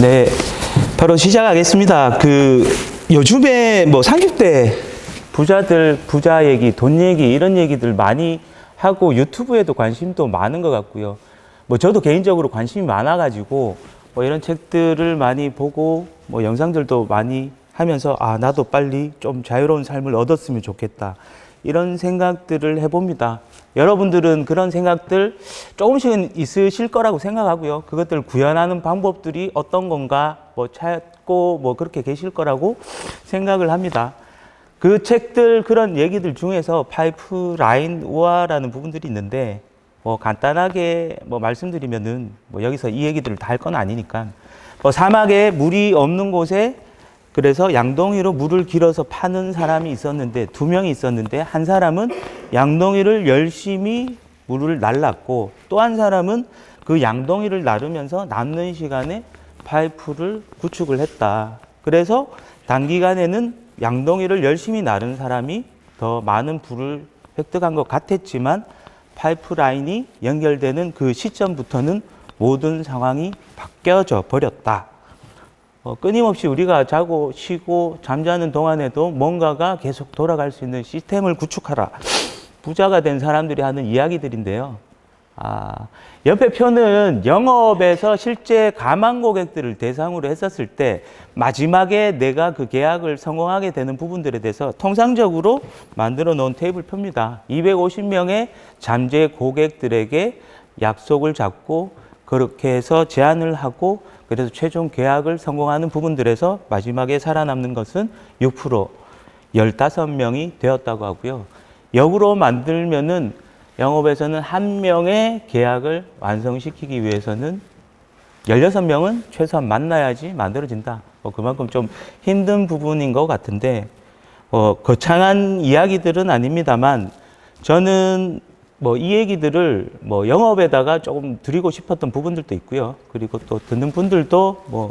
네, 바로 시작하겠습니다. 요즘에 뭐 30대 부자들, 부자 얘기, 돈 얘기, 이런 얘기들 많이 하고 유튜브에도 관심도 많은 것 같고요. 뭐 저도 개인적으로 관심이 많아가지고 뭐 이런 책들을 많이 보고 뭐 영상들도 많이 하면서 나도 빨리 좀 자유로운 삶을 얻었으면 좋겠다. 이런 생각들을 해봅니다. 여러분들은 그런 생각들 조금씩은 있으실 거라고 생각하고요. 그것들 구현하는 방법들이 어떤 건가 뭐 찾고 뭐 그렇게 계실 거라고 생각을 합니다. 그 책들 그런 얘기들 중에서 파이프라인 우화라는 부분들이 있는데 뭐 간단하게 뭐 말씀드리면은 뭐 여기서 이 얘기들을 다 할 건 아니니까 뭐 사막에 물이 없는 곳에 그래서 양동이로 물을 길어서 파는 사람이 있었는데 2명이 있었는데 한 사람은 양동이를 열심히 물을 날랐고 또 한 사람은 그 양동이를 나르면서 남는 시간에 파이프를 구축을 했다. 그래서 단기간에는 양동이를 열심히 나른 사람이 더 많은 부를 획득한 것 같았지만 파이프라인이 연결되는 그 시점부터는 모든 상황이 바뀌어져 버렸다. 끊임없이 우리가 자고 쉬고 잠자는 동안에도 뭔가가 계속 돌아갈 수 있는 시스템을 구축하라. 부자가 된 사람들이 하는 이야기들인데요. 옆에 표는 영업에서 실제 가망 고객들을 대상으로 했었을 때 마지막에 내가 그 계약을 성공하게 되는 부분들에 대해서 통상적으로 만들어 놓은 테이블 표입니다. 250명의 잠재 고객들에게 약속을 잡고 그렇게 해서 제안을 하고 그래서 최종 계약을 성공하는 부분들에서 마지막에 살아남는 것은 6%, 15명이 되었다고 하고요. 역으로 만들면은 영업에서는 한 명의 계약을 완성시키기 위해서는 16명은 최소한 만나야지 만들어진다. 그만큼 좀 힘든 부분인 것 같은데, 거창한 이야기들은 아닙니다만, 저는 뭐 이 얘기들을 뭐 영업에다가 조금 드리고 싶었던 부분들도 있고요. 그리고 또 듣는 분들도 뭐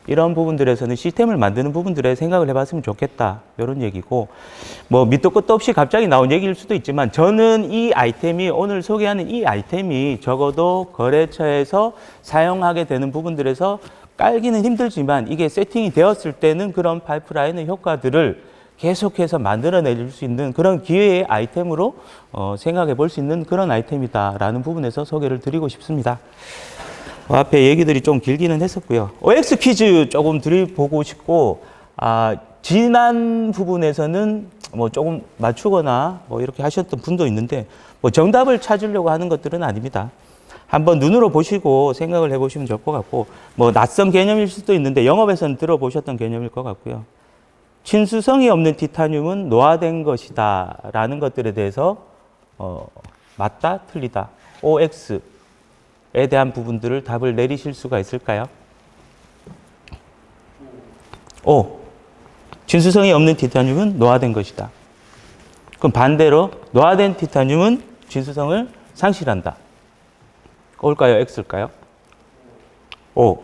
이런 부분들에서는 시스템을 만드는 부분들에 생각을 해봤으면 좋겠다. 이런 얘기고, 뭐 밑도 끝도 없이 갑자기 나온 얘기일 수도 있지만 저는 이 아이템이 오늘 소개하는 이 아이템이 적어도 거래처에서 사용하게 되는 부분들에서 깔기는 힘들지만 이게 세팅이 되었을 때는 그런 파이프라인의 효과들을 계속해서 만들어낼 수 있는 그런 기회의 아이템으로 생각해 볼 수 있는 그런 아이템이다라는 부분에서 소개를 드리고 싶습니다. 앞에 얘기들이 좀 길기는 했었고요. OX 퀴즈 조금 드려보고 싶고, 지난 부분에서는 뭐 조금 맞추거나 뭐 이렇게 하셨던 분도 있는데, 뭐 정답을 찾으려고 하는 것들은 아닙니다. 한번 눈으로 보시고 생각을 해보시면 좋을 것 같고, 뭐 낯선 개념일 수도 있는데 영업에서는 들어보셨던 개념일 것 같고요. 친수성이 없는 티타늄은 노화된 것이다 라는 것들에 대해서 맞다, 틀리다, OX에 대한 부분들을 답을 내리실 수가 있을까요? O. 친수성이 없는 티타늄은 노화된 것이다. 그럼 반대로 노화된 티타늄은 친수성을 상실한다. O일까요? X일까요? O.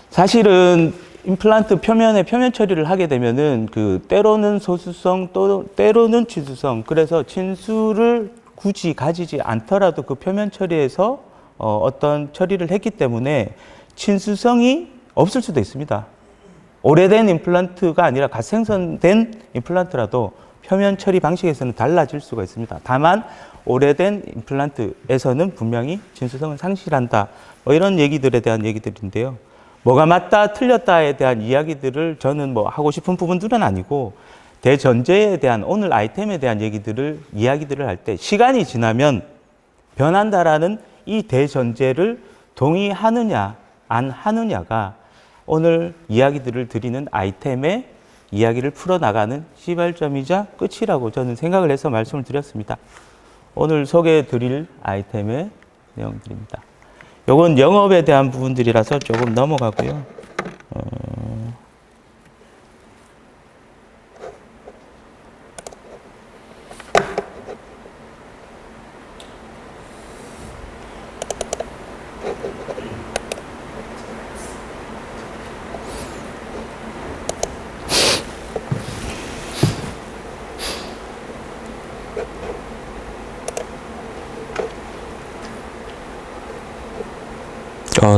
사실은 임플란트 표면에 표면 처리를 하게 되면은 때로는 소수성 또 때로는 친수성, 그래서 친수를 굳이 가지지 않더라도 그 표면 처리에서 어떤 처리를 했기 때문에 친수성이 없을 수도 있습니다. 오래된 임플란트가 아니라 갓 생성된 임플란트라도 표면 처리 방식에서는 달라질 수가 있습니다. 다만 오래된 임플란트에서는 분명히 친수성을 상실한다. 뭐 이런 얘기들에 대한 얘기들인데요. 뭐가 맞다, 틀렸다에 대한 이야기들을 저는 뭐 하고 싶은 부분들은 아니고 대전제에 대한 오늘 아이템에 대한 이야기들을 할 때 시간이 지나면 변한다라는 이 대전제를 동의하느냐, 안 하느냐가 오늘 이야기들을 드리는 아이템의 이야기를 풀어나가는 시발점이자 끝이라고 저는 생각을 해서 말씀을 드렸습니다. 오늘 소개해 드릴 아이템의 내용들입니다. 요건 영업에 대한 부분들이라서 조금 넘어가고요.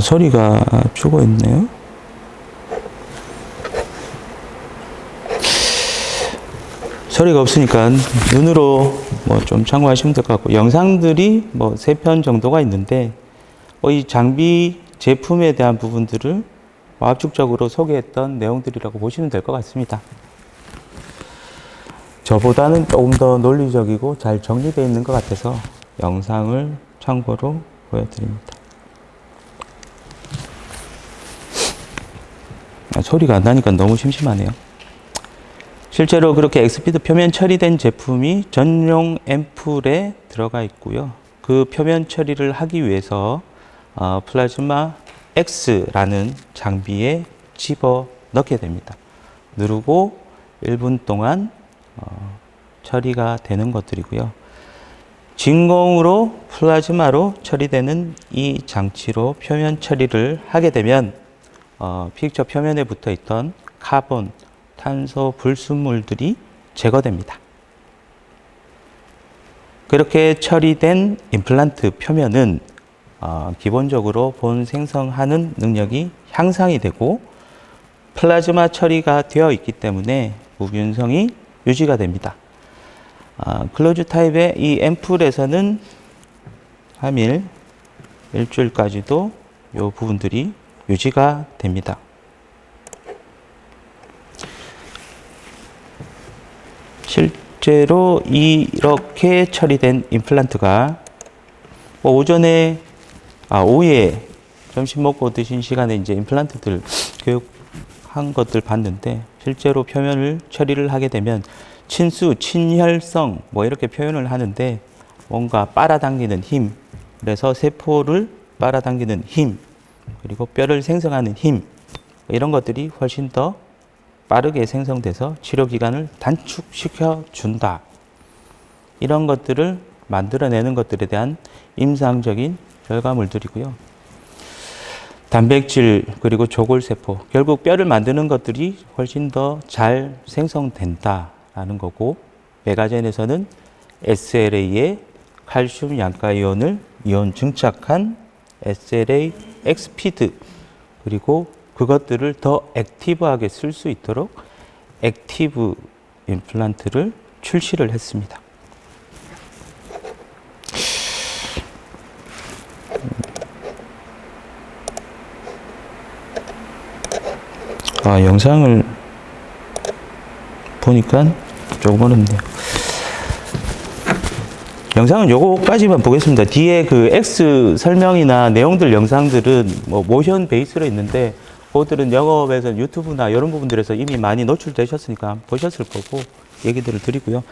소리가 죽어 있네요. 소리가 없으니까 눈으로 뭐 좀 참고하시면 될 것 같고, 영상들이 뭐 3편 정도가 있는데, 이 장비 제품에 대한 부분들을 압축적으로 소개했던 내용들이라고 보시면 될 것 같습니다. 저보다는 조금 더 논리적이고 잘 정리되어 있는 것 같아서 영상을 참고로 보여드립니다. 소리가 안 나니까 너무 심심하네요. 실제로 그렇게 엑스피드 표면 처리된 제품이 전용 앰플에 들어가 있고요. 그 표면 처리를 하기 위해서 플라즈마 X라는 장비에 집어 넣게 됩니다. 누르고 1분 동안 처리가 되는 것들이고요. 진공으로 플라즈마로 처리되는 이 장치로 표면 처리를 하게 되면 픽처 표면에 붙어 있던 카본, 탄소 불순물들이 제거됩니다. 그렇게 처리된 임플란트 표면은 기본적으로 본 생성하는 능력이 향상이 되고 플라즈마 처리가 되어 있기 때문에 무균성이 유지가 됩니다. 클로즈 타입의 이 앰플에서는 3일, 일주일까지도 이 부분들이 유지가 됩니다. 실제로 이렇게 처리된 임플란트가 오후에 점심 먹고 드신 시간에 이제 임플란트들 교육한 것들 봤는데, 실제로 표면을 처리를 하게 되면 친수, 친혈성 뭐 이렇게 표현을 하는데, 뭔가 빨아당기는 힘, 그래서 세포를 빨아당기는 힘, 그리고 뼈를 생성하는 힘, 이런 것들이 훨씬 더 빠르게 생성돼서 치료 기간을 단축시켜 준다. 이런 것들을 만들어내는 것들에 대한 임상적인 결과물들이고요. 단백질 그리고 조골세포, 결국 뼈를 만드는 것들이 훨씬 더 잘 생성된다라는 거고, 메가젠에서는 SLA에 칼슘 양가이온을 이온 증착한 SLA 엑스피드, 그리고 그것들을 더 액티브하게 쓸 수 있도록 액티브 임플란트를 출시를 했습니다. 영상을 보니까 조금 어렵네요. 영상은 요거까지만 보겠습니다. 뒤에 그 X 설명이나 내용들 영상들은 뭐 모션 베이스로 있는데, 그것들은 영업에서 유튜브나 이런 부분들에서 이미 많이 노출되셨으니까 보셨을 거고 얘기들을 드리고요.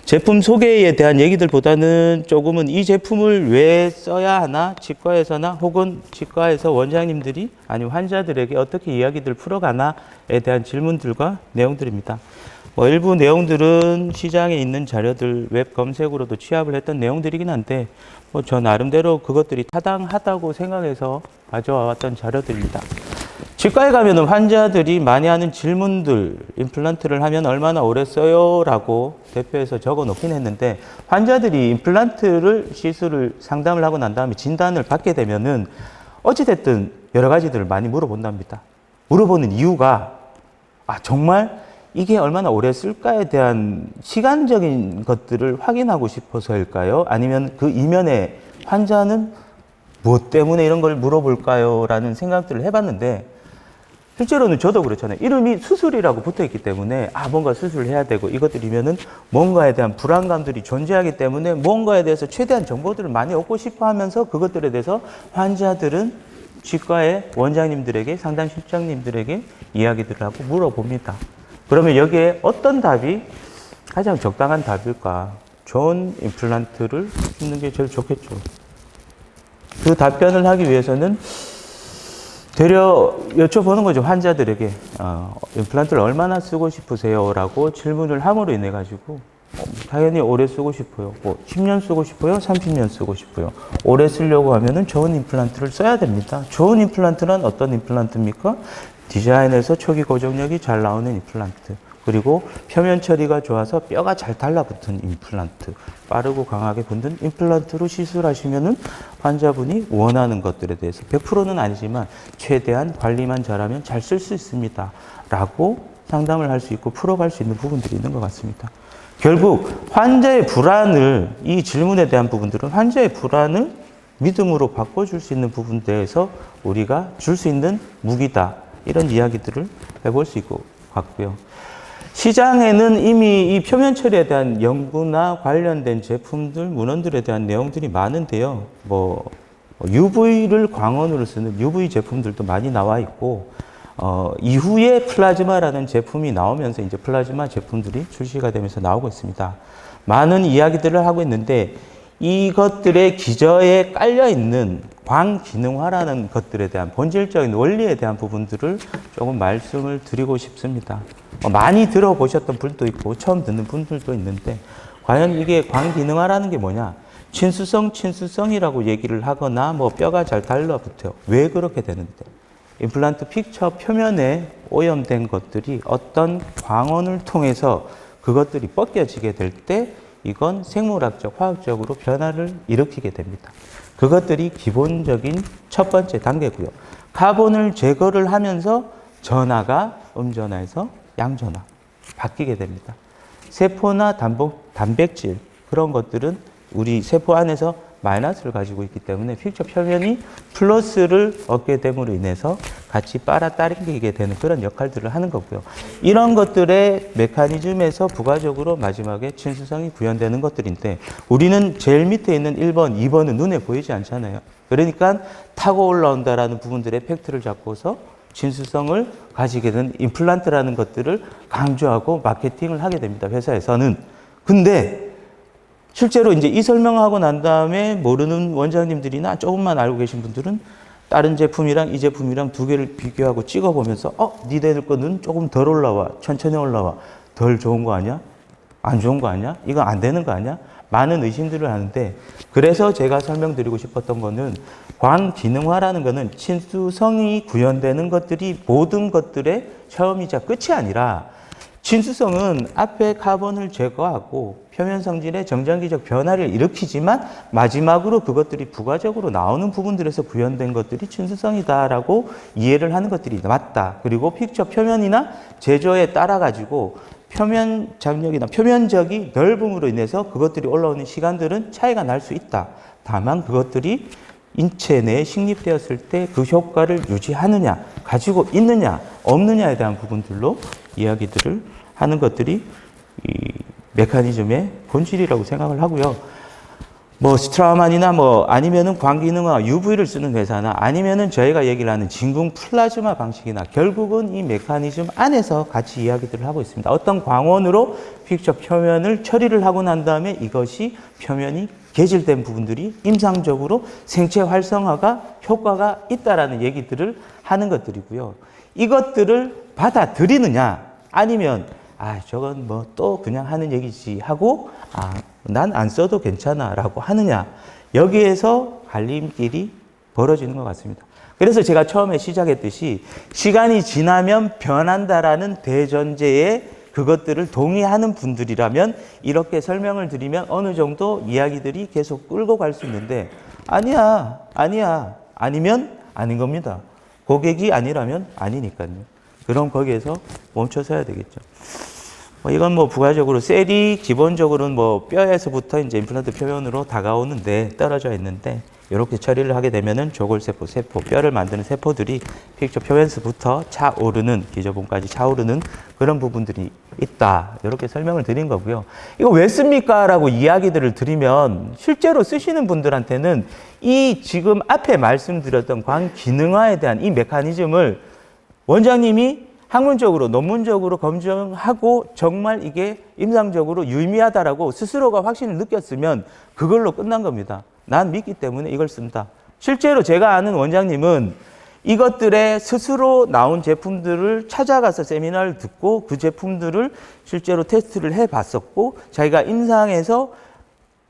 제품 소개에 대한 얘기들보다는 조금은 이 제품을 왜 써야 하나, 치과에서나 혹은 치과에서 원장님들이 아니면 환자들에게 어떻게 이야기들 풀어가나에 대한 질문들과 내용들입니다. 일부 내용들은 시장에 있는 자료들 웹 검색으로도 취합을 했던 내용들이긴 한데, 저 나름대로 그것들이 타당하다고 생각해서 가져왔던 자료들입니다. 치과에 가면은 환자들이 많이 하는 질문들, 임플란트를 하면 얼마나 오래 써요? 라고 대표에서 적어 놓긴 했는데, 환자들이 임플란트를 시술을 상담을 하고 난 다음에 진단을 받게 되면은 어찌됐든 여러 가지들을 많이 물어본답니다. 물어보는 이유가, 정말 이게 얼마나 오래 쓸까에 대한 시간적인 것들을 확인하고 싶어서일까요? 아니면 그 이면에 환자는 무엇 때문에 이런 걸 물어볼까요? 라는 생각들을 해봤는데, 실제로는 저도 그렇잖아요. 이름이 수술이라고 붙어 있기 때문에 뭔가 수술을 해야 되고 이것들이면은 뭔가에 대한 불안감들이 존재하기 때문에 뭔가에 대해서 최대한 정보들을 많이 얻고 싶어 하면서 그것들에 대해서 환자들은 치과의 원장님들에게, 상담 실장님들에게 이야기들을 하고 물어봅니다. 그러면 여기에 어떤 답이 가장 적당한 답일까? 좋은 임플란트를 심는 게 제일 좋겠죠. 그 답변을 하기 위해서는 되려 여쭤보는 거죠. 환자들에게 임플란트를 얼마나 쓰고 싶으세요? 라고 질문을 함으로 인해 가지고 당연히 오래 쓰고 싶어요. 10년 쓰고 싶어요? 30년 쓰고 싶어요? 오래 쓰려고 하면은 좋은 임플란트를 써야 됩니다. 좋은 임플란트는 어떤 임플란트입니까? 디자인에서 초기 고정력이 잘 나오는 임플란트. 그리고 표면 처리가 좋아서 뼈가 잘 달라붙은 임플란트, 빠르고 강하게 붙는 임플란트로 시술하시면은 환자분이 원하는 것들에 대해서 100%는 아니지만 최대한 관리만 잘하면 잘 쓸 수 있습니다. 라고 상담을 할 수 있고 풀어갈 수 있는 부분들이 있는 것 같습니다. 결국 환자의 불안을, 이 질문에 대한 부분들은 환자의 불안을 믿음으로 바꿔줄 수 있는 부분에 대해서 우리가 줄 수 있는 무기다. 이런 이야기들을 해볼 수 있고 같고요. 시장에는 이미 이 표면 처리에 대한 연구나 관련된 제품들, 문헌들에 대한 내용들이 많은데요. UV를 광원으로 쓰는 UV 제품들도 많이 나와 있고, 이후에 플라즈마라는 제품이 나오면서 이제 플라즈마 제품들이 출시가 되면서 나오고 있습니다. 많은 이야기들을 하고 있는데, 이것들의 기저에 깔려 있는 광기능화라는 것들에 대한 본질적인 원리에 대한 부분들을 조금 말씀을 드리고 싶습니다. 많이 들어보셨던 분도 있고 처음 듣는 분들도 있는데, 과연 이게 광기능화라는 게 뭐냐? 친수성이라고 얘기를 하거나 뼈가 잘 달라붙어요. 왜 그렇게 되는데? 임플란트 픽처 표면에 오염된 것들이 어떤 광원을 통해서 그것들이 벗겨지게 될 때 이건 생물학적, 화학적으로 변화를 일으키게 됩니다. 그것들이 기본적인 첫 번째 단계고요. 카본을 제거를 하면서 전하가 음전화에서 양전화 바뀌게 됩니다. 세포나 단백질 그런 것들은 우리 세포 안에서 마이너스를 가지고 있기 때문에 픽처 표면이 플러스를 얻게 됨으로 인해서 같이 빨아당기게 되는 그런 역할들을 하는 거고요. 이런 것들의 메커니즘에서 부가적으로 마지막에 친수성이 구현되는 것들인데, 우리는 제일 밑에 있는 1번, 2번은 눈에 보이지 않잖아요. 그러니까 타고 올라온다라는 부분들의 팩트를 잡고서 친수성을 가지게 된 임플란트라는 것들을 강조하고 마케팅을 하게 됩니다. 회사에서는. 근데 실제로 이제 이 설명하고 난 다음에 모르는 원장님들이나 조금만 알고 계신 분들은 다른 제품이랑 이 제품이랑 두 개를 비교하고 찍어보면서 니네들 거는 조금 덜 올라와. 천천히 올라와. 덜 좋은 거 아니야? 안 좋은 거 아니야? 이거 안 되는 거 아니야? 많은 의심들을 하는데, 그래서 제가 설명드리고 싶었던 거는 광기능화라는 거는 친수성이 구현되는 것들이 모든 것들의 처음이자 끝이 아니라, 친수성은 앞에 카본을 제거하고 표면 성질의 정전기적 변화를 일으키지만 마지막으로 그것들이 부가적으로 나오는 부분들에서 구현된 것들이 친수성이다라고 이해를 하는 것들이 맞다. 그리고 픽처 표면이나 제조에 따라 가지고 표면 장력이나 표면적이 넓음으로 인해서 그것들이 올라오는 시간들은 차이가 날 수 있다. 다만 그것들이 인체 내에 식립되었을 때 그 효과를 유지하느냐, 가지고 있느냐, 없느냐에 대한 부분들로 이야기들을 하는 것들이 이 메커니즘의 본질이라고 생각을 하고요. 스트라우만이나 아니면은 광기능화 UV를 쓰는 회사나 아니면은 저희가 얘기를 하는 진공 플라즈마 방식이나 결국은 이 메커니즘 안에서 같이 이야기들을 하고 있습니다. 어떤 광원으로 픽처 표면을 처리를 하고 난 다음에 이것이 표면이 개질된 부분들이 임상적으로 생체 활성화가 효과가 있다라는 얘기들을 하는 것들이고요. 이것들을 받아들이느냐 아니면 저건 또 그냥 하는 얘기지 하고 난 안 써도 괜찮아 라고 하느냐, 여기에서 갈림길이 벌어지는 것 같습니다. 그래서 제가 처음에 시작했듯이 시간이 지나면 변한다라는 대전제에 그것들을 동의하는 분들이라면 이렇게 설명을 드리면 어느 정도 이야기들이 계속 끌고 갈 수 있는데, 아니야 아니면 아닌 겁니다. 고객이 아니라면 아니니까요. 그럼 거기에서 멈춰서야 되겠죠. 이건 부가적으로 셀이 기본적으로는 뼈에서부터 이제 임플란트 표면으로 다가오는데 떨어져 있는데, 이렇게 처리를 하게 되면은 조골세포, 뼈를 만드는 세포들이 픽처 표면에서부터 차오르는, 기저본까지 차오르는 그런 부분들이 있다. 이렇게 설명을 드린 거고요. 이거 왜 씁니까? 라고 이야기들을 드리면 실제로 쓰시는 분들한테는 이 지금 앞에 말씀드렸던 광기능화에 대한 이 메커니즘을 원장님이 학문적으로, 논문적으로 검증하고 정말 이게 임상적으로 유의미하다라고 스스로가 확신을 느꼈으면 그걸로 끝난 겁니다. 난 믿기 때문에 이걸 쓴다. 실제로 제가 아는 원장님은 이것들의 스스로 나온 제품들을 찾아가서 세미나를 듣고 그 제품들을 실제로 테스트를 해봤었고, 자기가 임상에서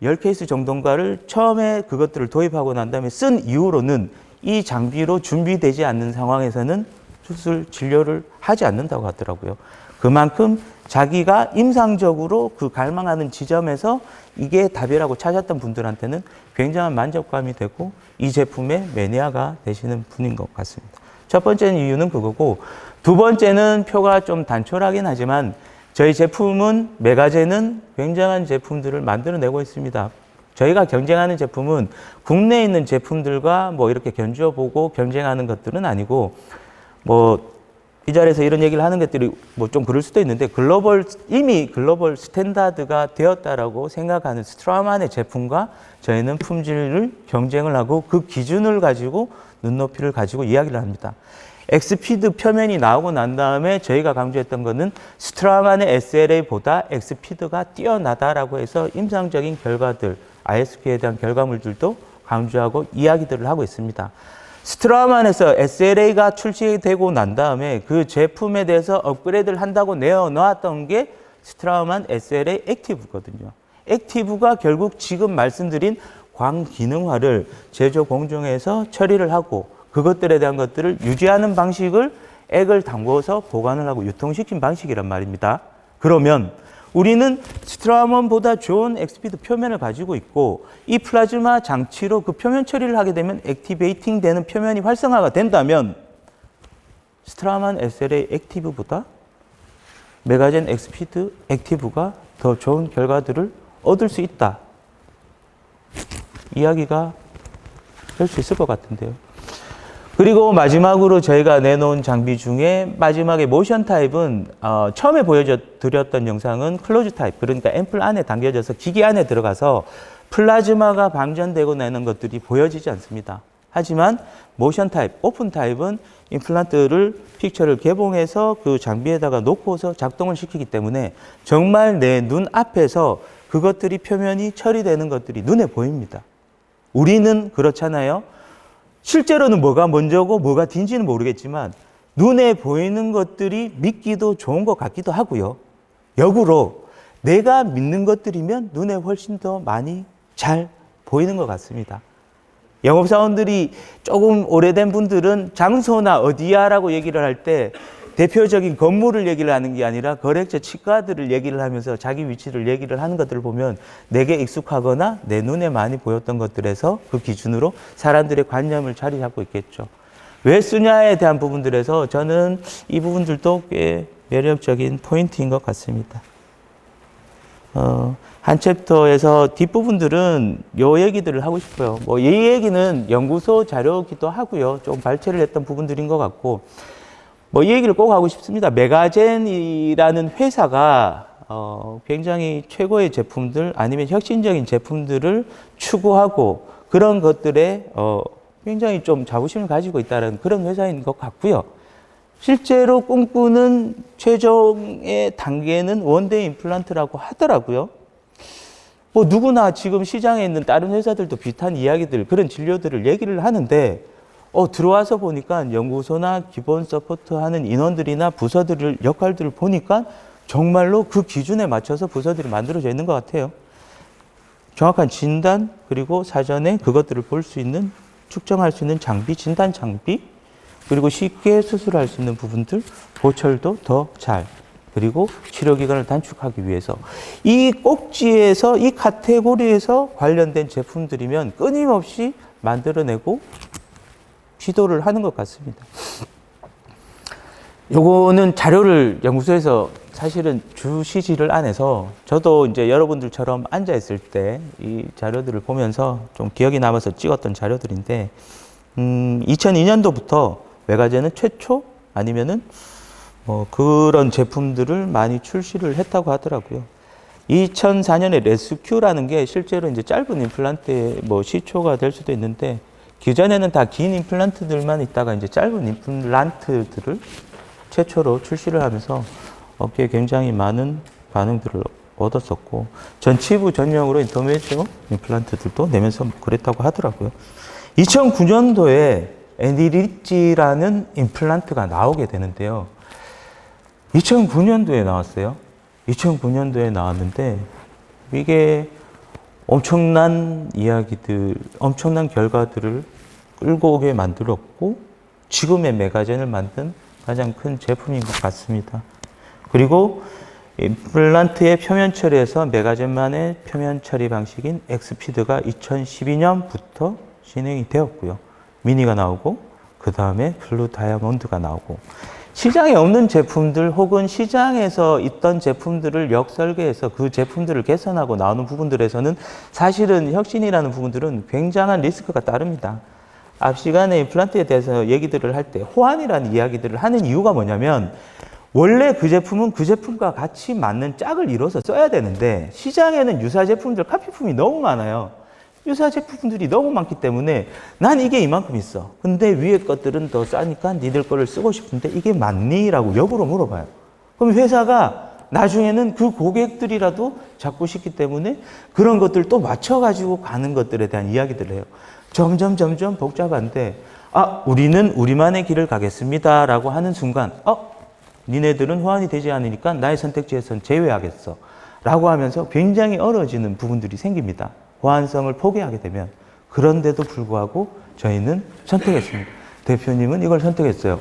10케이스 정도인가를 처음에 그것들을 도입하고 난 다음에 쓴 이후로는 이 장비로 준비되지 않는 상황에서는 수술 진료를 하지 않는다고 하더라고요. 그만큼 자기가 임상적으로 그 갈망하는 지점에서 이게 답이라고 찾았던 분들한테는 굉장한 만족감이 되고 이 제품의 매니아가 되시는 분인 것 같습니다. 첫 번째 이유는 그거고, 두 번째는 표가 좀 단촐하긴 하지만 저희 제품은, 메가젠은 굉장한 제품들을 만들어내고 있습니다. 저희가 경쟁하는 제품은 국내에 있는 제품들과 뭐 이렇게 견주어보고 경쟁하는 것들은 아니고, 뭐 이 자리에서 이런 얘기를 하는 것들이 뭐 좀 그럴 수도 있는데, 이미 글로벌 스탠다드가 되었다라고 생각하는 스트라만의 제품과 저희는 품질을 경쟁을 하고 그 기준을 가지고 눈높이를 가지고 이야기를 합니다. 엑스피드 표면이 나오고 난 다음에 저희가 강조했던 것은 스트라만의 SLA보다 엑스피드가 뛰어나다라고 해서 임상적인 결과들, ISQ에 대한 결과물들도 강조하고 이야기들을 하고 있습니다. 스트라만에서 SLA가 출시되고 난 다음에 그 제품에 대해서 업그레이드를 한다고 내어놓았던 게 스트라만 SLA 액티브거든요. 액티브가 결국 지금 말씀드린 광기능화를 제조 공정에서 처리를 하고 그것들에 대한 것들을 유지하는 방식을 액을 담궈서 보관을 하고 유통시킨 방식이란 말입니다. 그러면 우리는 스트라만보다 좋은 엑스피드 표면을 가지고 있고 이 플라즈마 장치로 그 표면 처리를 하게 되면 액티베이팅 되는 표면이 활성화가 된다면 스트라만 SLA 액티브보다 메가젠 엑스피드 액티브가 더 좋은 결과들을 얻을 수 있다. 이야기가 할 수 있을 것 같은데요. 그리고 마지막으로 저희가 내놓은 장비 중에 마지막에 모션 타입은 처음에 보여드렸던 영상은 클로즈 타입, 그러니까 앰플 안에 당겨져서 기계 안에 들어가서 플라즈마가 방전되고 내는 것들이 보여지지 않습니다. 하지만 모션 타입, 오픈 타입은 임플란트를 픽처를 개봉해서 그 장비에다가 놓고서 작동을 시키기 때문에 정말 내 눈 앞에서 그것들이 표면이 처리되는 것들이 눈에 보입니다. 우리는 그렇잖아요. 실제로는 뭐가 먼저고 뭐가 뒤인지는 모르겠지만 눈에 보이는 것들이 믿기도 좋은 것 같기도 하고요. 역으로 내가 믿는 것들이면 눈에 훨씬 더 많이 잘 보이는 것 같습니다. 영업사원들이 조금 오래된 분들은 장소나 어디야라고 얘기를 할 때 대표적인 건물을 얘기를 하는 게 아니라 거래처 치과들을 얘기를 하면서 자기 위치를 얘기를 하는 것들을 보면 내게 익숙하거나 내 눈에 많이 보였던 것들에서 그 기준으로 사람들의 관념을 자리 잡고 있겠죠. 왜 쓰냐에 대한 부분들에서 저는 이 부분들도 꽤 매력적인 포인트인 것 같습니다. 한 챕터에서 뒷부분들은 요 얘기들을 하고 싶어요. 뭐 이 얘기는 연구소 자료기도 하고요. 좀 발췌를 했던 부분들인 것 같고, 뭐 이 얘기를 꼭 하고 싶습니다. 메가젠이라는 회사가 굉장히 최고의 제품들 아니면 혁신적인 제품들을 추구하고 그런 것들에 굉장히 좀 자부심을 가지고 있다는 그런 회사인 것 같고요. 실제로 꿈꾸는 최종의 단계는 원데이 임플란트라고 하더라고요. 뭐 누구나 지금 시장에 있는 다른 회사들도 비슷한 이야기들, 그런 진료들을 얘기를 하는데 들어와서 보니까 연구소나 기본 서포트하는 인원들이나 부서들을 역할들을 보니까 정말로 그 기준에 맞춰서 부서들이 만들어져 있는 것 같아요. 정확한 진단, 그리고 사전에 그것들을 볼 수 있는, 측정할 수 있는 장비, 진단 장비, 그리고 쉽게 수술할 수 있는 부분들, 보철도 더 잘, 그리고 치료 기간을 단축하기 위해서 이 꼭지에서, 이 카테고리에서 관련된 제품들이면 끊임없이 만들어내고 시도를 하는 것 같습니다. 요거는 자료를 연구소에서 사실은 주시지를 안 해서 저도 이제 여러분들처럼 앉아있을 때 이 자료들을 보면서 좀 기억이 남아서 찍었던 자료들인데, 2002년도부터 메가젠은 최초 아니면은 그런 제품들을 많이 출시를 했다고 하더라고요. 2004년에 레스큐라는 게 실제로 이제 짧은 임플란트의 시초가 될 수도 있는데, 기존에는 다 긴 임플란트들만 있다가 이제 짧은 임플란트들을 최초로 출시를 하면서 업계에 굉장히 많은 반응들을 얻었었고, 전치부 전용으로 인터메디어 임플란트들도 내면서 그랬다고 하더라고요. 2009년도에 에니리지라는 임플란트가 나오게 되는데요. 2009년도에 나왔어요. 2009년도에 나왔는데 이게 엄청난 이야기들, 엄청난 결과들을 끌고 오게 만들었고 지금의 메가젠을 만든 가장 큰 제품인 것 같습니다. 그리고 임플란트의 표면 처리에서 메가젠만의 표면 처리 방식인 엑스피드가 2012년부터 진행이 되었고요. 미니가 나오고 그 다음에 블루 다이아몬드가 나오고 시장에 없는 제품들 혹은 시장에서 있던 제품들을 역설계해서 그 제품들을 개선하고 나오는 부분들에서는 사실은 혁신이라는 부분들은 굉장한 리스크가 따릅니다. 앞 시간에 임플란트에 대해서 얘기들을 할 때 호환이라는 이야기들을 하는 이유가 뭐냐면 원래 그 제품은 그 제품과 같이 맞는 짝을 이뤄서 써야 되는데 시장에는 유사 제품들, 카피품이 너무 많아요. 유사 제품들이 너무 많기 때문에 난 이게 이만큼 있어. 근데 위에 것들은 더 싸니까 니들 거를 쓰고 싶은데 이게 맞니? 라고 역으로 물어봐요. 그럼 회사가 나중에는 그 고객들이라도 잡고 싶기 때문에 그런 것들 또 맞춰가지고 가는 것들에 대한 이야기들을 해요. 점점 복잡한데 우리는 우리만의 길을 가겠습니다. 라고 하는 순간 니네들은 호환이 되지 않으니까 나의 선택지에선 제외하겠어. 라고 하면서 굉장히 어려워지는 부분들이 생깁니다. 호환성을 포기하게 되면. 그런데도 불구하고 저희는 선택했습니다. 대표님은 이걸 선택했어요.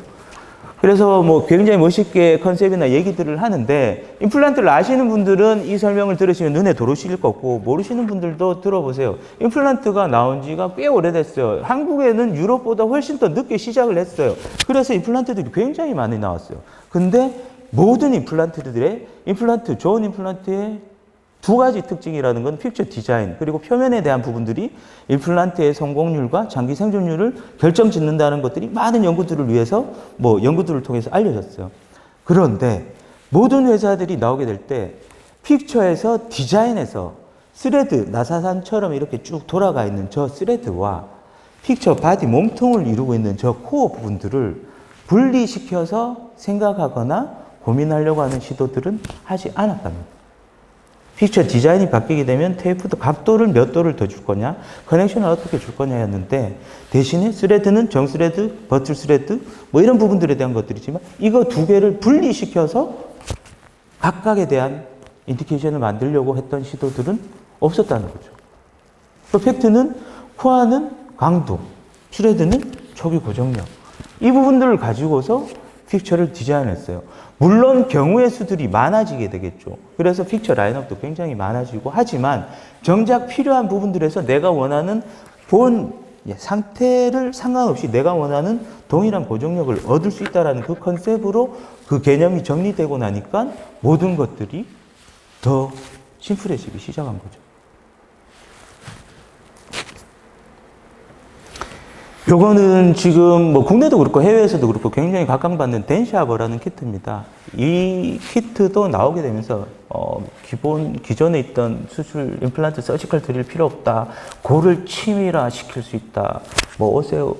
그래서 뭐 굉장히 멋있게 컨셉이나 얘기들을 하는데 임플란트를 아시는 분들은 이 설명을 들으시면 눈에 들어오실 거 없고 모르시는 분들도 들어보세요. 임플란트가 나온 지가 꽤 오래됐어요. 한국에는 유럽보다 훨씬 더 늦게 시작을 했어요. 그래서 임플란트들이 굉장히 많이 나왔어요. 근데 모든 임플란트, 좋은 임플란트의 두 가지 특징이라는 건 픽처 디자인 그리고 표면에 대한 부분들이 임플란트의 성공률과 장기 생존율을 결정짓는다는 것들이 많은 연구들을 위해서 연구들을 통해서 알려졌어요. 그런데 모든 회사들이 나오게 될 때 픽처에서 디자인에서 스레드, 나사산처럼 이렇게 쭉 돌아가 있는 저 스레드와 픽처 바디 몸통을 이루고 있는 저 코어 부분들을 분리시켜서 생각하거나 고민하려고 하는 시도들은 하지 않았답니다. 픽처 디자인이 바뀌게 되면 테이프도 각도를 몇 도를 더 줄 거냐, 커넥션을 어떻게 줄 거냐였는데 대신에 스레드는 정스레드, 버틀 스레드 이런 부분들에 대한 것들이지만 이거 두 개를 분리시켜서 각각에 대한 인디케이션을 만들려고 했던 시도들은 없었다는 거죠. 또 팩트는 코어는 강도, 스레드는 초기 고정력 이 부분들을 가지고서 픽처를 디자인했어요. 물론 경우의 수들이 많아지게 되겠죠. 그래서 픽처 라인업도 굉장히 많아지고 하지만 정작 필요한 부분들에서 내가 원하는 본 상태를 상관없이 내가 원하는 동일한 고정력을 얻을 수 있다는 그 컨셉으로 그 개념이 정리되고 나니까 모든 것들이 더 심플해지기 시작한 거죠. 요거는 지금 국내도 그렇고 해외에서도 그렇고 굉장히 각광받는 댄샤버라는 키트입니다. 이 키트도 나오게 되면서 기존에 있던 수술 임플란트 서지컬 드릴 필요 없다. 고를 치밀화 시킬 수 있다. 오세오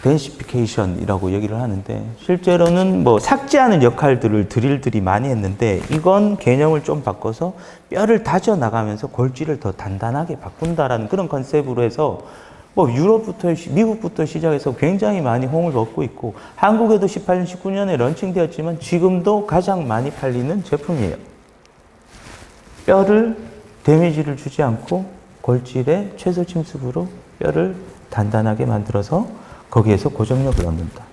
덴시피케이션이라고 얘기를 하는데 실제로는 삭제하는 역할들을 드릴들이 많이 했는데 이건 개념을 좀 바꿔서 뼈를 다져 나가면서 골질을 더 단단하게 바꾼다라는 그런 컨셉으로 해서 유럽부터, 미국부터 시작해서 굉장히 많이 호응을 얻고 있고, 한국에도 18년, 19년에 런칭되었지만 지금도 가장 많이 팔리는 제품이에요. 뼈를 데미지를 주지 않고 골질의 최소 침습으로 뼈를 단단하게 만들어서 거기에서 고정력을 얻는다.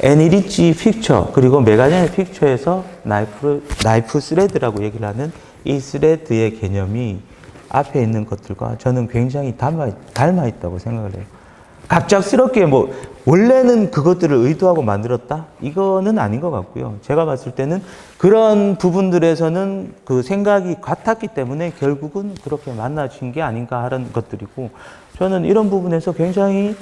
애니리치 픽처, 그리고 메가젠의 픽처에서 나이프 스레드라고 얘기를 하는 이 스레드의 개념이 앞에 있는 것들과 저는 굉장히 닮아 있다고 생각을 해요. 갑작스럽게 원래는 그것들을 의도하고 만들었다? 이거는 아닌 것 같고요. 제가 봤을 때는 그런 부분들에서는 그 생각이 같았기 때문에 결국은 그렇게 만나진 게 아닌가 하는 것들이고, 저는 이런 부분에서 굉장히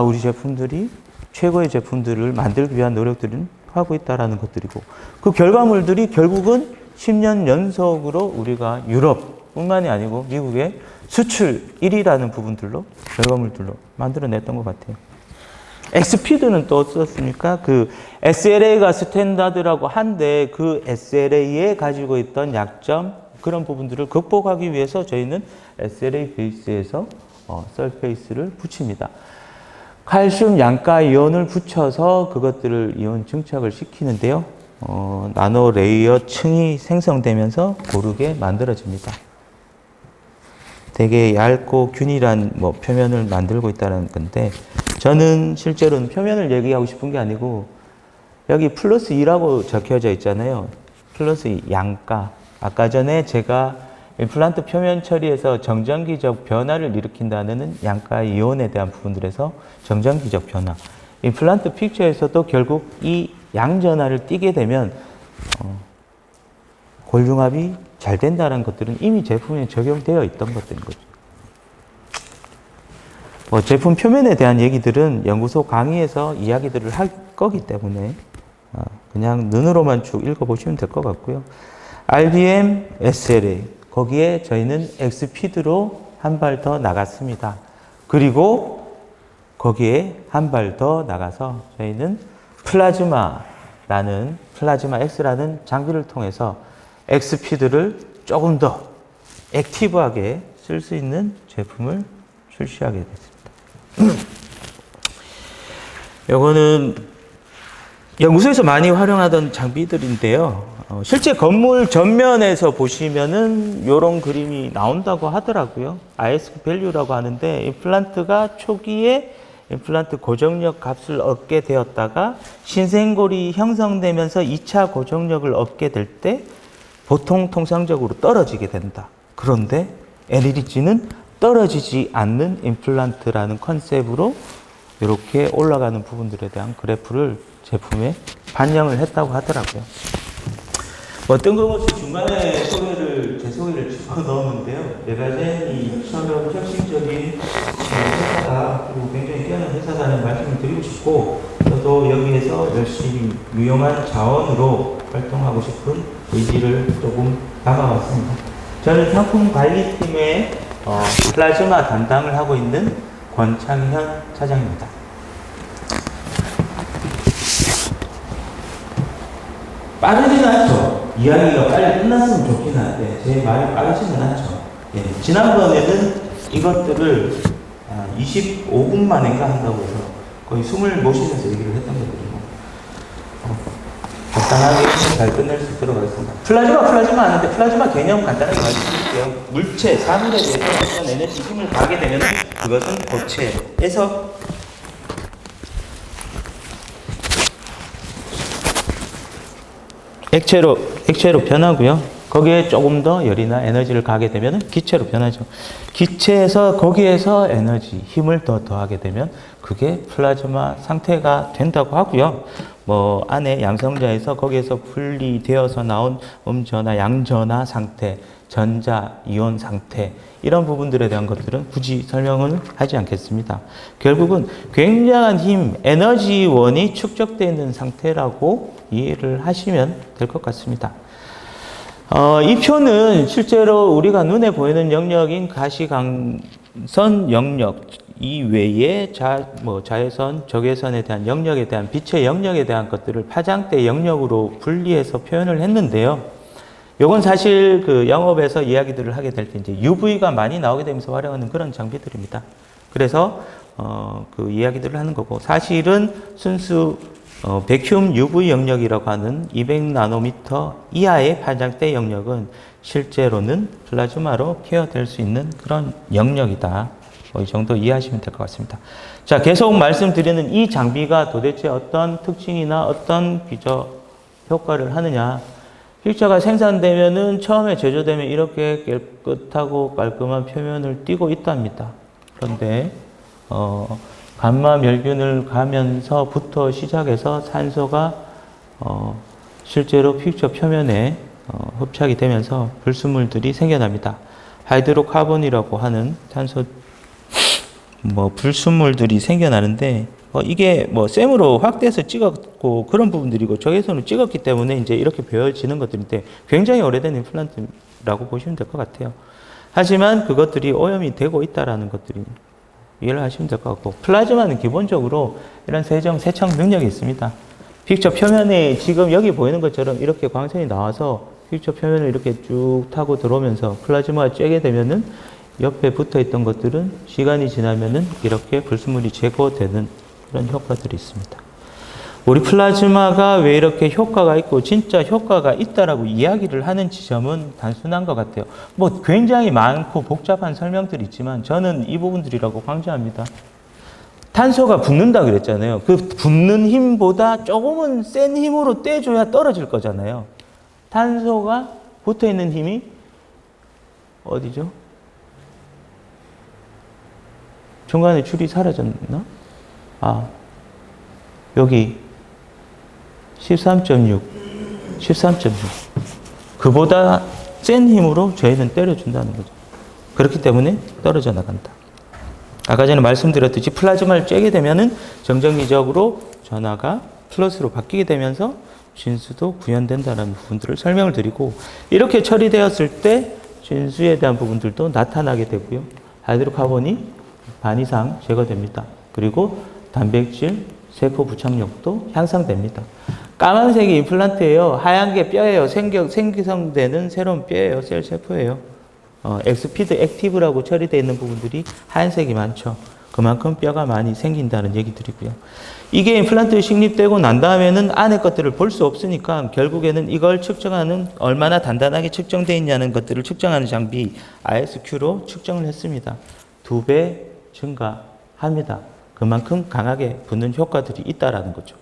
우리 제품들이 최고의 제품들을 만들기 위한 노력들을 하고 있다는 것들이고, 그 결과물들이 결국은 10년 연속으로 우리가 유럽 뿐만이 아니고 미국의 수출 1위라는 부분들로 결과물들로 만들어냈던 것 같아요. 엑스피드는 또 어떻습니까? 그 SLA가 스탠다드라고 한데 그 SLA에 가지고 있던 약점 그런 부분들을 극복하기 위해서 저희는 SLA 베이스에서 설페이스를 붙입니다. 칼슘 양가 이온을 붙여서 그것들을 이온 증착을 시키는데요. 나노 레이어 층이 생성되면서 고르게 만들어집니다. 되게 얇고 균일한 표면을 만들고 있다는 건데, 저는 실제로는 표면을 얘기하고 싶은 게 아니고 여기 플러스 2라고 적혀져 있잖아요. 플러스 2, 양가. 아까 전에 제가 임플란트 표면 처리에서 정전기적 변화를 일으킨다는 양가 이온에 대한 부분들에서 정전기적 변화. 임플란트 픽처에서도 결국 이 양전하를 띠게 되면 골융합이 잘 된다는 것들은 이미 제품에 적용되어 있던 것들인 거죠. 제품 표면에 대한 얘기들은 연구소 강의에서 이야기들을 할 거기 때문에 그냥 눈으로만 쭉 읽어보시면 될 것 같고요. RBM, SLA 거기에 저희는 엑스피드로 한 발 더 나갔습니다. 그리고 거기에 한 발 더 나가서 저희는 플라즈마 X라는 장비를 통해서 엑스피드를 조금 더 액티브하게 쓸 수 있는 제품을 출시하게 됐습니다. 이거는 연구소에서 많이 활용하던 장비들인데요. 실제 건물 전면에서 보시면은 이런 그림이 나온다고 하더라고요. IS 밸류라고 하는데 임플란트가 초기에 임플란트 고정력 값을 얻게 되었다가 신생골이 형성되면서 2차 고정력을 얻게 될 때 보통 통상적으로 떨어지게 된다. 그런데 LED는 떨어지지 않는 임플란트라는 컨셉으로 이렇게 올라가는 부분들에 대한 그래프를 제품에 반영을 했다고 하더라고요. 뜬금없이 중간에 제 소개를 집어넣었는데요. 메가젠이 처음 혁신적인 회사다, 그리고 굉장히 뛰어난 회사다는 말씀을 드리고 싶고, 저도 여기에서 열심히 유용한 자원으로 활동하고 싶은 의지를 조금 담아왔습니다. 저는 상품 관리팀의 플라즈마 담당을 하고 있는 권창현 차장입니다. 빠르지는 않죠. 이야기가 빨리 끝났으면 좋긴 한데 제 말이 빠르지는 않죠. 예, 지난번에는 이것들을 25분 만인가 한다고 해서 거의 숨을 못 쉬면서 얘기를 했던 것들이고 간단하게 잘 끝낼 수 있도록 하겠습니다. 플라즈마 하는데 플라즈마 개념 간단하게 말씀드릴게요. 물체, 사물에 대해서 어떤 에너지 힘을 가게 되면 그것은 고체에서 액체로 변하고요. 거기에 조금 더 열이나 에너지를 가게 되면 기체로 변하죠. 기체에서 거기에서 에너지, 힘을 더 더하게 되면 그게 플라즈마 상태가 된다고 하고요. 안에 양성자에서 거기에서 분리되어서 나온 음전화, 양전화 상태, 전자, 이온 상태 이런 부분들에 대한 것들은 굳이 설명을 하지 않겠습니다. 결국은 굉장한 힘, 에너지원이 축적되어 있는 상태라고 이해를 하시면 될 것 같습니다. 이 표는 실제로 우리가 눈에 보이는 영역인 가시광선 영역 이외에 자외선, 적외선에 대한 영역에 대한 빛의 영역에 대한 것들을 파장대 영역으로 분리해서 표현을 했는데요. 요건 사실 그 영업에서 이야기들을 하게 될 때 이제 UV가 많이 나오게 되면서 활용하는 그런 장비들입니다. 그래서 그 이야기들을 하는 거고 사실은 순수 백큐움 UV 영역이라고 하는 200나노미터 이하의 파장대 영역은 실제로는 플라즈마로 케어될 수 있는 그런 영역이다. 이 정도 이해하시면 될 것 같습니다. 자, 계속 말씀드리는 이 장비가 도대체 어떤 특징이나 어떤 비저 효과를 하느냐. 픽처가 생산되면은 처음에 제조되면 이렇게 깨끗하고 깔끔한 표면을 띠고 있답니다. 그런데 감마 멸균을 가면서부터 시작해서 산소가 실제로 픽처 표면에 흡착이 되면서 불순물들이 생겨납니다. 하이드로카본이라고 하는 산소 불순물들이 생겨나는데 이게 셈으로 확대해서 찍었고 그런 부분들이고 적외선으로 찍었기 때문에 이제 이렇게 배어지는 것들인데 굉장히 오래된 임플란트라고 보시면 될 것 같아요. 하지만 그것들이 오염이 되고 있다라는 것들이 이해를 하시면 될 것 같고 플라즈마는 기본적으로 이런 세척 능력이 있습니다. 픽처 표면에 지금 여기 보이는 것처럼 이렇게 광선이 나와서 픽처 표면을 이렇게 쭉 타고 들어오면서 플라즈마가 쬐게 되면은 옆에 붙어 있던 것들은 시간이 지나면은 이렇게 불순물이 제거되는 그런 효과들이 있습니다. 우리 플라즈마가 왜 이렇게 효과가 있고 진짜 효과가 있다라고 이야기를 하는 지점은 단순한 것 같아요. 굉장히 많고 복잡한 설명들이 있지만 저는 이 부분들이라고 강조합니다. 탄소가 붙는다 그랬잖아요. 그 붙는 힘보다 조금은 센 힘으로 떼줘야 떨어질 거잖아요. 탄소가 붙어 있는 힘이 어디죠? 중간에 줄이 사라졌나? 아, 여기 13.6. 그보다 센 힘으로 저희는 때려준다는 거죠. 그렇기 때문에 떨어져 나간다. 아까 전에 말씀드렸듯이 플라즈마를 쬐게 되면은 정정기적으로 전하가 플러스로 바뀌게 되면서 진수도 구현된다는 부분들을 설명을 드리고, 이렇게 처리되었을 때 진수에 대한 부분들도 나타나게 되고요. 하이드로카본이 반 이상 제거됩니다. 그리고 단백질, 세포 부착력도 향상됩니다. 까만색이 임플란트예요. 하얀 게 뼈예요. 생성되는 새로운 뼈예요. 셀 세포예요. 엑스피드 액티브라고 처리되어 있는 부분들이 하얀색이 많죠. 그만큼 뼈가 많이 생긴다는 얘기들이고요. 이게 임플란트 식립되고 난 다음에는 안에 것들을 볼 수 없으니까 결국에는 이걸 측정하는, 얼마나 단단하게 측정되어 있냐는 것들을 측정하는 장비 ISQ로 측정을 했습니다. 2배 증가합니다. 그만큼 강하게 붙는 효과들이 있다라는 거죠.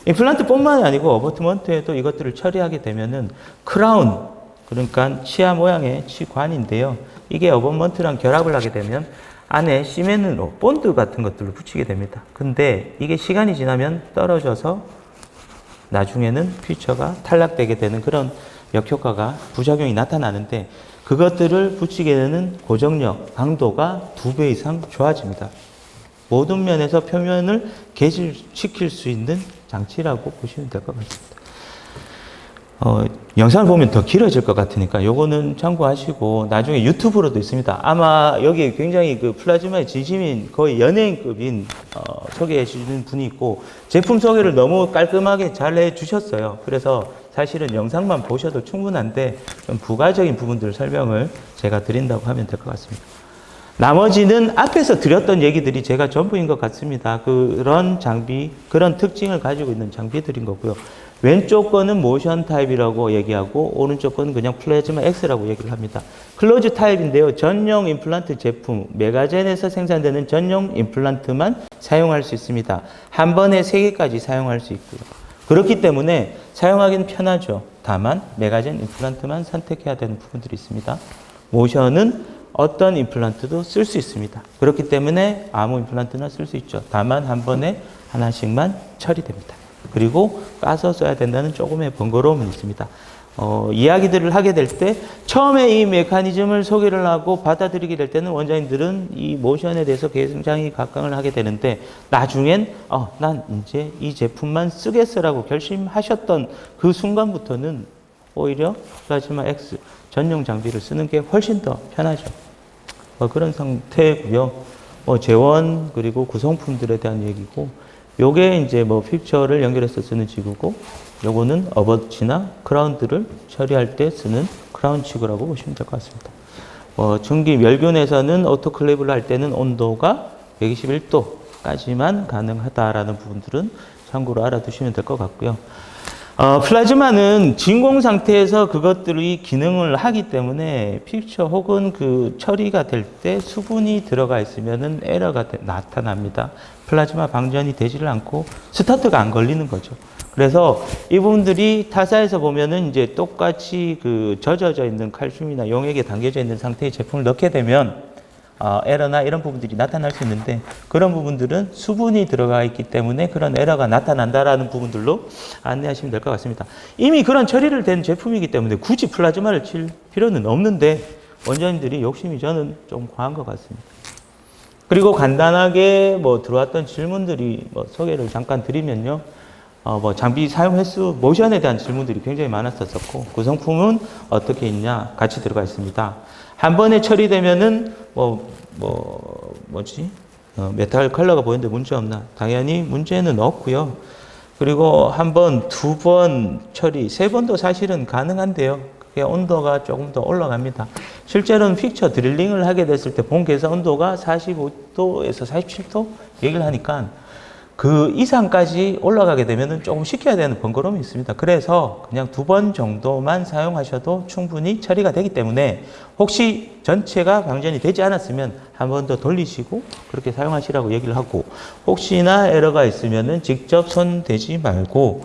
임플란트뿐만이 아니고 어버트먼트에도 이것들을 처리하게 되면은 크라운, 그러니까 치아 모양의 치관인데요. 이게 어버트먼트랑 결합을 하게 되면 안에 시멘으로 본드 같은 것들을 붙이게 됩니다. 근데 이게 시간이 지나면 떨어져서 나중에는 퓨처가 탈락되게 되는 그런 역효과가, 부작용이 나타나는데, 그것들을 붙이게 되는 고정력, 강도가 2배 이상 좋아집니다. 모든 면에서 표면을 개질시킬 수 있는 장치라고 보시면 될 것 같습니다. 영상을 보면 더 길어질 것 같으니까 요거는 참고하시고, 나중에 유튜브로도 있습니다. 아마 여기 굉장히 그 플라즈마의 진심인, 거의 연예인급인 소개해 주시는 분이 있고, 제품 소개를 너무 깔끔하게 잘 해주셨어요. 그래서 사실은 영상만 보셔도 충분한데 좀 부가적인 부분들 설명을 제가 드린다고 하면 될 것 같습니다. 나머지는 앞에서 드렸던 얘기들이 제가 전부인 것 같습니다. 그런 장비, 그런 특징을 가지고 있는 장비들인 거고요. 왼쪽 거는 모션 타입이라고 얘기하고, 오른쪽 거는 그냥 플라즈마 X라고 얘기를 합니다. 클로즈 타입인데요. 전용 임플란트 제품, 메가젠에서 생산되는 전용 임플란트만 사용할 수 있습니다. 한 번에 3개까지 사용할 수 있고요. 그렇기 때문에 사용하기는 편하죠. 다만 메가젠 임플란트만 선택해야 되는 부분들이 있습니다. 모션은 어떤 임플란트도 쓸 수 있습니다. 그렇기 때문에 아무 임플란트나 쓸 수 있죠. 다만 한 번에 하나씩만 처리됩니다. 그리고 까서 써야 된다는 조금의 번거로움은 있습니다. 이야기들을 하게 될 때 처음에 이 메커니즘을 소개를 하고 받아들이게 될 때는 원장님들은 이 모션에 대해서 굉장히 각광을 하게 되는데, 나중엔 난 이제 이 제품만 쓰겠어라고 결심하셨던 그 순간부터는 오히려 플라즈마 X 전용 장비를 쓰는 게 훨씬 더 편하죠. 그런 상태고요. 재원 그리고 구성품들에 대한 얘기고, 요게 이제 픽처를 연결해서 쓰는 지구고, 요거는 어버치나 크라운들을 처리할 때 쓰는 크라운 치구라고 보시면 될 것 같습니다. 전기 멸균에서는 오토클레이브를 할 때는 온도가 121도까지만 가능하다라는 부분들은 참고로 알아두시면 될 것 같고요. 플라즈마는 진공 상태에서 그것들이 기능을 하기 때문에 픽처 혹은 그 처리가 될 때 수분이 들어가 있으면은 에러가 나타납니다. 플라즈마 방전이 되지를 않고 스타트가 안 걸리는 거죠. 그래서 이 부분들이 타사에서 보면은 이제 똑같이 그 젖어져 있는 칼슘이나 용액에 담겨져 있는 상태의 제품을 넣게 되면 에러나 이런 부분들이 나타날 수 있는데, 그런 부분들은 수분이 들어가 있기 때문에 그런 에러가 나타난다라는 부분들로 안내하시면 될 것 같습니다. 이미 그런 처리를 된 제품이기 때문에 굳이 플라즈마를 칠 필요는 없는데, 원장님들이 욕심이 저는 좀 과한 것 같습니다. 그리고 간단하게 들어왔던 질문들이 소개를 잠깐 드리면요. 장비 사용 횟수, 모션에 대한 질문들이 굉장히 많았었고, 구성품은 어떻게 있냐 같이 들어가 있습니다. 한 번에 처리되면은 메탈 컬러가 보이는데 문제 없나? 당연히 문제는 없고요. 그리고 한 번, 2번 처리, 3번도 사실은 가능한데요. 그게 온도가 조금 더 올라갑니다. 실제로는 픽처 드릴링을 하게 됐을 때 본계에서 온도가 45도에서 47도 얘기를 하니까 그 이상까지 올라가게 되면은 조금 시켜야 되는 번거로움이 있습니다. 그래서 그냥 2번 정도만 사용하셔도 충분히 처리가 되기 때문에 혹시 전체가 방전이 되지 않았으면 한 번 더 돌리시고 그렇게 사용하시라고 얘기를 하고, 혹시나 에러가 있으면은 직접 손 대지 말고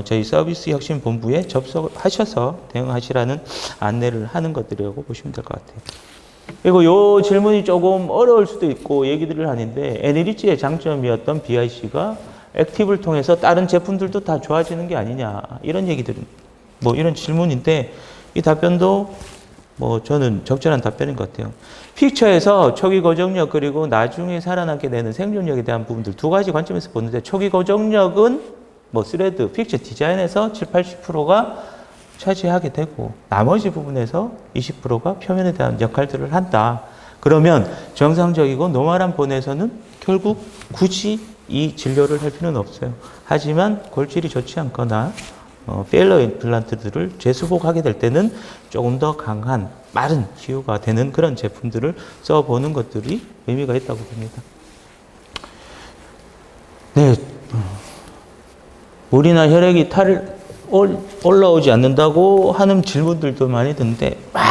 저희 서비스 혁신 본부에 접속하셔서 대응하시라는 안내를 하는 것들이라고 보시면 될 것 같아요. 그리고 요 질문이 조금 어려울 수도 있고 얘기들을 하는데, 에너리지의 장점이었던 BIC가 액티브를 통해서 다른 제품들도 다 좋아지는 게 아니냐, 이런 얘기들은 뭐 이런 질문인데, 이 답변도 뭐 저는 적절한 답변인 것 같아요. 픽처에서 초기 고정력 그리고 나중에 살아남게 되는 생존력에 대한 부분들 2가지 관점에서 보는데, 초기 고정력은 뭐 스레드, 픽처 디자인에서 70-80%가 차지하게 되고 나머지 부분에서 20%가 표면에 대한 역할들을 한다. 그러면 정상적이고 노멀한 본에서는 결국 굳이 이 진료를 할 필요는 없어요. 하지만 골질이 좋지 않거나 페일러 임플란트들을 재수복하게 될 때는 조금 더 강한 빠른 치유가 되는 그런 제품들을 써보는 것들이 의미가 있다고 봅니다. 네, 물이나 혈액이 올라오지 않는다고 하는 질문들도 많이 드는데, 막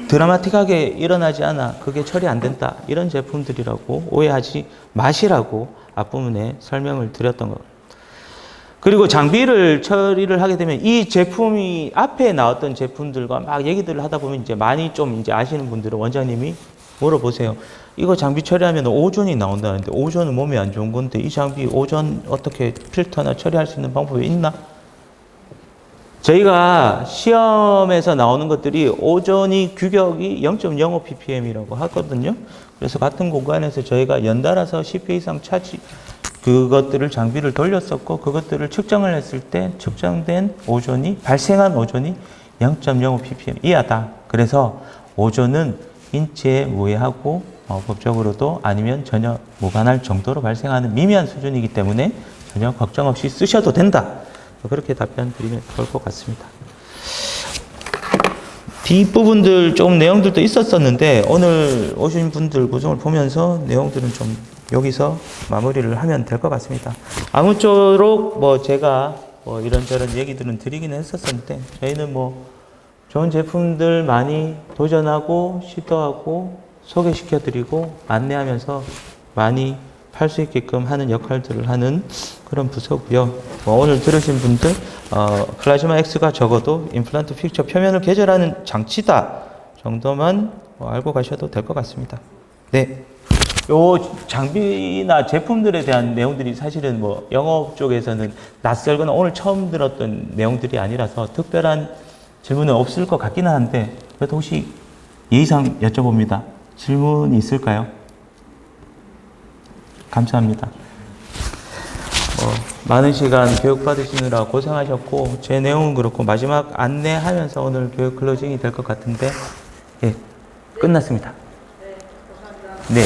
드라마틱하게 일어나지 않아, 그게 처리 안 된다, 이런 제품들이라고 오해하지 마시라고 앞부분에 설명을 드렸던 것. 그리고 장비를 처리를 하게 되면 이 제품이 앞에 나왔던 제품들과 막 얘기들을 하다 보면 이제 많이 좀 이제 아시는 분들은 원장님이 물어보세요. 이거 장비 처리하면 오존이 나온다는데, 오존은 몸에 안 좋은 건데 이 장비 오존 어떻게 필터나 처리할 수 있는 방법이 있나? 저희가 시험에서 나오는 것들이 오존이 규격이 0.05 ppm이라고 하거든요. 그래서 같은 공간에서 저희가 연달아서 10회 이상 그것들을 장비를 돌렸었고, 그것들을 측정을 했을 때 측정된 오존이, 발생한 오존이 0.05 ppm 이하다. 그래서 오존은 인체에 무해하고 법적으로도 아니면 전혀 무관할 정도로 발생하는 미미한 수준이기 때문에 전혀 걱정 없이 쓰셔도 된다. 그렇게 답변 드리면 좋을 것 같습니다. 뒷부분들 좀 내용들도 있었었는데, 오늘 오신 분들 구성을 보면서 내용들은 좀 여기서 마무리를 하면 될 것 같습니다. 아무쪼록 뭐 제가 뭐 이런저런 얘기들은 드리기는 했었었는데, 저희는 뭐 좋은 제품들 많이 도전하고 시도하고 소개시켜 드리고 안내하면서 많이 팔 수 있게끔 하는 역할들을 하는 그런 부서고요. 오늘 들으신 분들 플라즈마 X가 적어도 임플란트 픽처 표면을 개절하는 장치다 정도만 알고 가셔도 될 것 같습니다. 네, 요 장비나 제품들에 대한 내용들이 사실은 뭐 영업 쪽에서는 낯설거나 오늘 처음 들었던 내용들이 아니라서 특별한 질문은 없을 것 같기는 한데, 그래도 혹시 예의상 여쭤봅니다. 질문이 있을까요? 감사합니다. 많은 시간 교육받으시느라 고생하셨고, 제 내용은 그렇고 마지막 안내하면서 오늘 교육 클로징이 될 것 같은데, 예, 끝났습니다. 네.